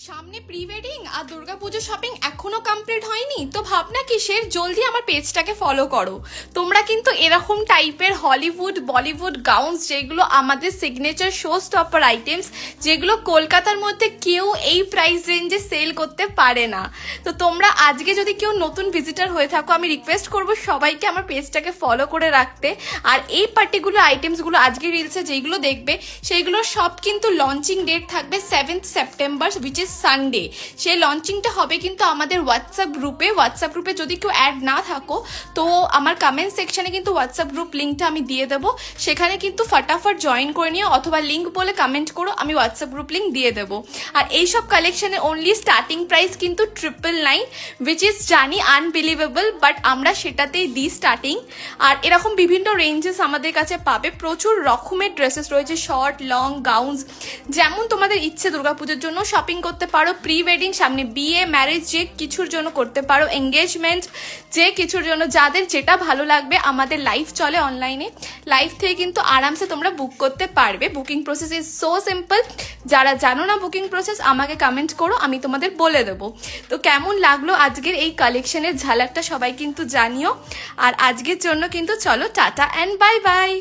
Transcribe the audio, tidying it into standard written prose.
সামনে pre wedding আর Durga Puja shopping এখনো complete হয়নি তো ভাবনা কিসের, জলদি আমার পেজটাকে ফলো করো। তোমরা কিন্তু এরকম টাইপের হলিউড বলিউড গাউনস, যেগুলো আমাদের সিগনেচার শো স্টপার আইটেমস, যেগুলো কলকাতার মধ্যে কেউ এই প্রাইস রেঞ্জে সেল করতে পারে না। তো তোমরা আজকে যদি কেউ নতুন ভিজিটার হয়ে থাকো, আমি রিকোয়েস্ট করবো সবাইকে আমার পেজটাকে ফলো করে রাখতে। আর এই পার্টিকুলার আইটেমসগুলো আজকে রিলসে যেগুলো দেখবে সেইগুলো সব কিন্তু লঞ্চিং ডেট থাকবে 7th September, which is Sunday. সেই লঞ্চিংটা হবে কিন্তু আমাদের হোয়াটসঅ্যাপ গ্রুপে যদি কেউ অ্যাড না থাকো তো আমার কমেন্ট সেকশনে কিন্তু হোয়াটসঅ্যাপ গ্রুপ লিঙ্কটা আমি দিয়ে দেবো, সেখানে কিন্তু ফটাফট জয়েন করে নিও, অথবা লিঙ্ক বলে কমেন্ট করো, আমি হোয়াটসঅ্যাপ গ্রুপ লিঙ্ক দিয়ে দেবো। আর এইসব কালেকশনে অনলি স্টার্টিং প্রাইস কিন্তু 999, উইচ ইজ জানি আনবিলিভেবল, বাট আমরা সেটাতেই দিই স্টার্টিং। আর এরকম বিভিন্ন রেঞ্জেস আমাদের কাছে পাবে, প্রচুর রকমের ড্রেসেস রয়েছে, শর্ট লং গাউনস, যেমন তোমাদের ইচ্ছে। দুর্গাপুজোর জন্য শপিং করতে পারো, প্রি ওয়েডিং, সামনে বিয়ে ম্যারেজ যে কিছুর জন্য করতে পারো, এঙ্গেজমেন্ট যে কিছুর জন্য, যাদের যেটা ভালো লাগবে। আমাদের লাইভ চলে অনলাইনে, লাইভ থেকে কিন্তু আরামসে তোমরা বুক করতে পারবে। Booking process is so simple. যারা জানো না বুকিং প্রসেস, আমাকে কমেন্ট করো, আমি তোমাদের বলে দেবো। তো কেমন লাগলো আজকের এই কালেকশনের ঝালকটা সবাই কিন্তু জানিও। আর আজকের জন্য কিন্তু চলো টাটা অ্যান্ড বাই বাই।